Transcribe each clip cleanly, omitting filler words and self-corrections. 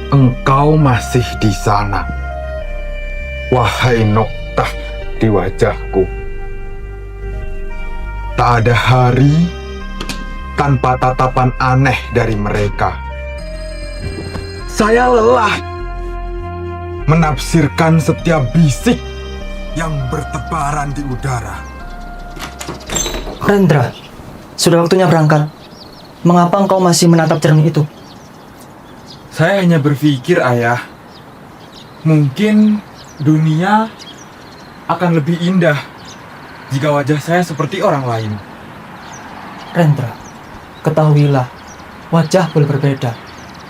engkau masih di sana. Wahai noktah di wajahku. Tak ada hari tanpa tatapan aneh dari mereka. Saya lelah menafsirkan setiap bisik yang bertebaran di udara. Rendra, sudah waktunya berangkat. Mengapa engkau masih menatap cermin itu? Saya hanya berpikir, Ayah, mungkin dunia akan lebih indah jika wajah saya seperti orang lain. Rendra, ketahuilah, wajah boleh berbeda,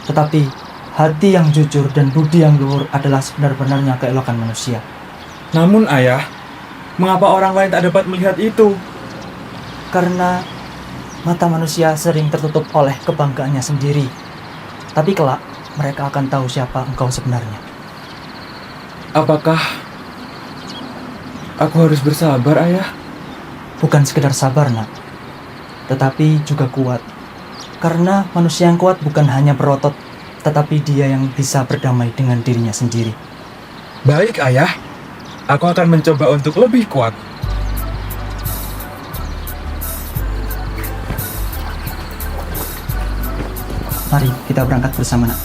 tetapi hati yang jujur dan budi yang luhur adalah sebenar-benarnya keelokan manusia. Namun, Ayah, mengapa orang lain tak dapat melihat itu? Karena mata manusia sering tertutup oleh kebanggaannya sendiri. Tapi kelak, mereka akan tahu siapa engkau sebenarnya. Apakah aku harus bersabar, Ayah? Bukan sekedar sabar, nak, tetapi juga kuat. Karena manusia yang kuat bukan hanya berotot, tetapi dia yang bisa berdamai dengan dirinya sendiri. Baik, Ayah. Aku akan mencoba untuk lebih kuat. Mari kita berangkat bersama, nak.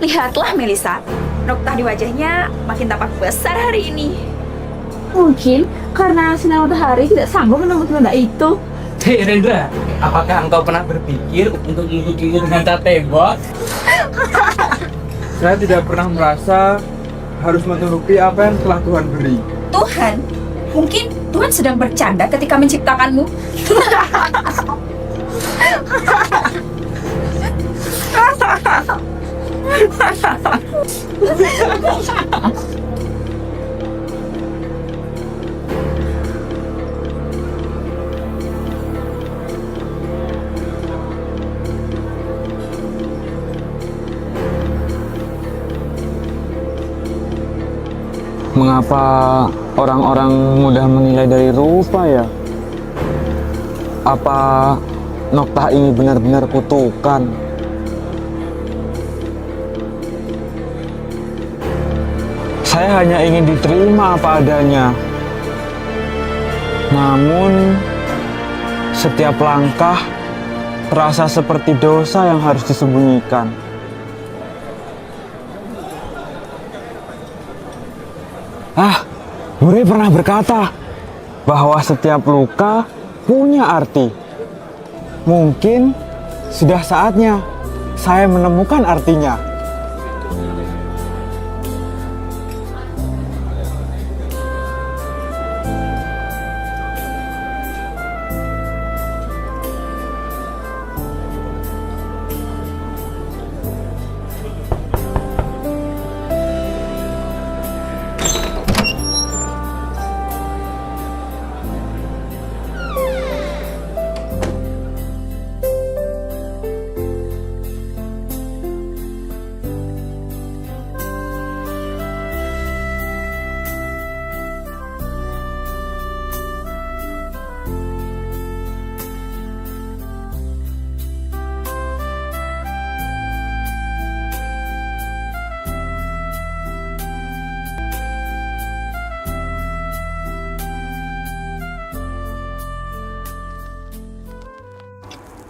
Lihatlah Melisa, noktah di wajahnya makin tampak besar hari ini. Mungkin karena sinar matahari tidak sanggup menembus benda itu. Hei Rendra, apakah engkau pernah berpikir untuk menutupinya dengan cat tembok? Saya tidak pernah merasa harus menuruti apa yang telah Tuhan beri. Tuhan, mungkin Tuhan sedang bercanda ketika menciptakanmu. Mengapa orang-orang mudah menilai dari rupa ya? Apa noktah ini benar-benar kutukan? Saya hanya ingin diterima apa adanya. Namun, setiap langkah terasa seperti dosa yang harus disembunyikan. Buri pernah berkata bahwa setiap luka punya arti. Mungkin sudah saatnya saya menemukan artinya.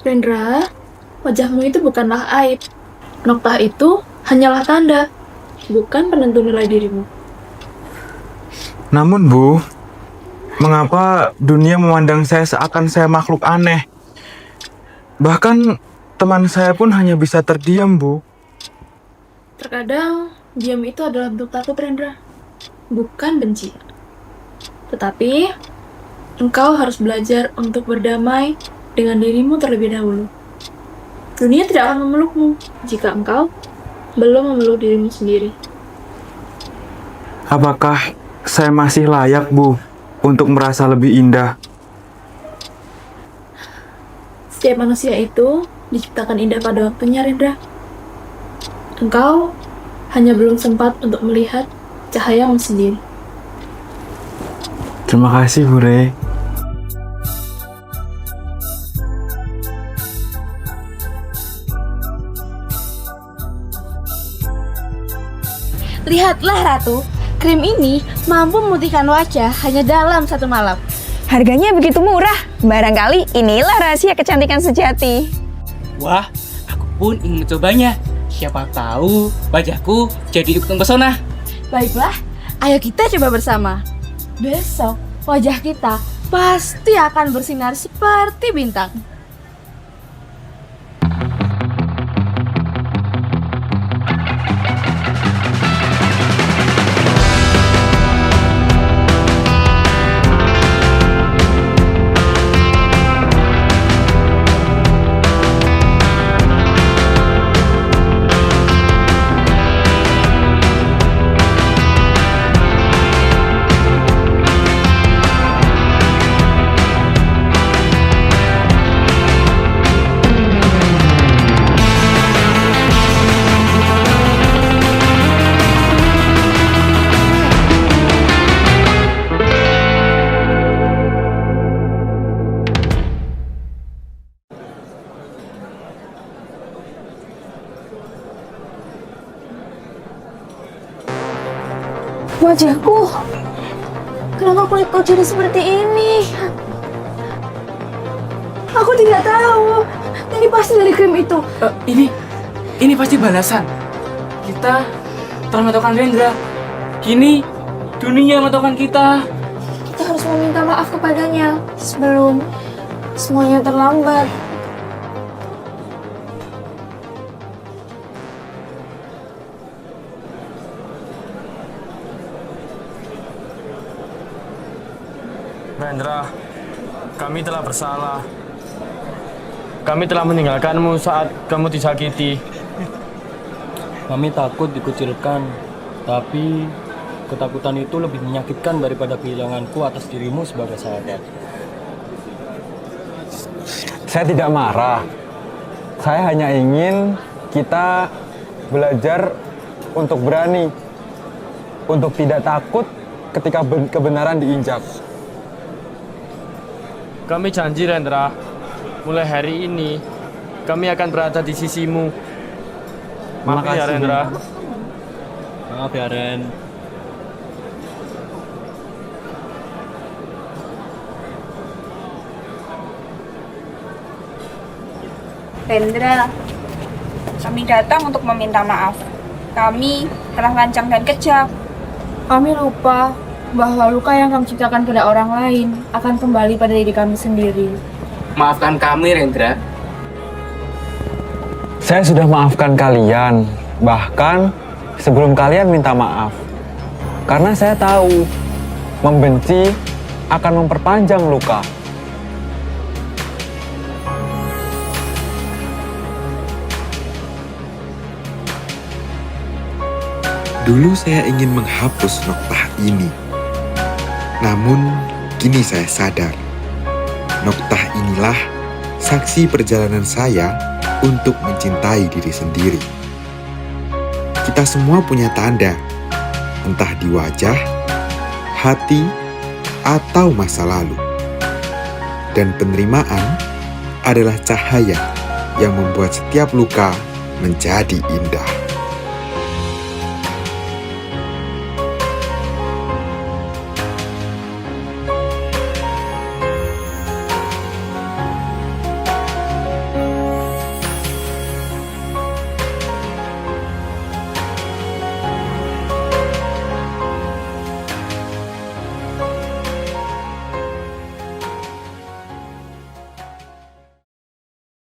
Rendra, wajahmu itu bukanlah aib. Noktah itu hanyalah tanda, bukan penentu nilai dirimu. Namun, Bu, mengapa dunia memandang saya seakan saya makhluk aneh? Bahkan teman saya pun hanya bisa terdiam, Bu. Terkadang, diam itu adalah bentuk takut, Rendra. Bukan benci. Tetapi, engkau harus belajar untuk berdamai dengan dirimu terlebih dahulu. Dunia tidak akan memelukmu jika engkau belum memeluk dirimu sendiri. Apakah saya masih layak, Bu, untuk merasa lebih indah? Setiap manusia itu diciptakan indah pada waktunya, Rendra. Engkau hanya belum sempat untuk melihat cahayamu sendiri. Terima kasih, Bu Re. Lihatlah Ratu, krim ini mampu memutihkan wajah hanya dalam 1 malam. Harganya begitu murah. Barangkali inilah rahasia kecantikan sejati. Wah, aku pun ingin mencobanya. Siapa tahu wajahku jadi ikut mempesona. Baiklah, ayo kita coba bersama. Besok wajah kita pasti akan bersinar seperti bintang. Wajahku, kenapa kulitku jadi seperti ini? Aku tidak tahu. Ini pasti dari krim itu. Ini pasti balasan. Kita telah mentokan Rendra. Kini dunia mentokan kita. Kita harus meminta maaf kepadanya sebelum semuanya terlambat. Rendra, kami telah bersalah. Kami telah meninggalkanmu saat kamu disakiti. Kami takut dikucilkan, tapi ketakutan itu lebih menyakitkan daripada kehilanganku atas dirimu sebagai sahabat. Saya tidak marah. Saya hanya ingin kita belajar untuk berani, untuk tidak takut ketika kebenaran diinjak. Kami janji, Rendra, mulai hari ini kami akan berada di sisimu. Maaf ya, Rendra. Maaf ya, Ren. Rendra, kami datang untuk meminta maaf. Kami telah lancang dan kejam. Kami lupa bahwa luka yang kami ciptakan pada orang lain akan kembali pada diri kami sendiri. Maafkan kami, Rendra. Saya sudah maafkan kalian, bahkan sebelum kalian minta maaf. Karena saya tahu membenci akan memperpanjang luka. Dulu saya ingin menghapus noktah ini. Namun, kini saya sadar, noktah inilah saksi perjalanan saya untuk mencintai diri sendiri. Kita semua punya tanda, entah di wajah, hati, atau masa lalu. Dan penerimaan adalah cahaya yang membuat setiap luka menjadi indah.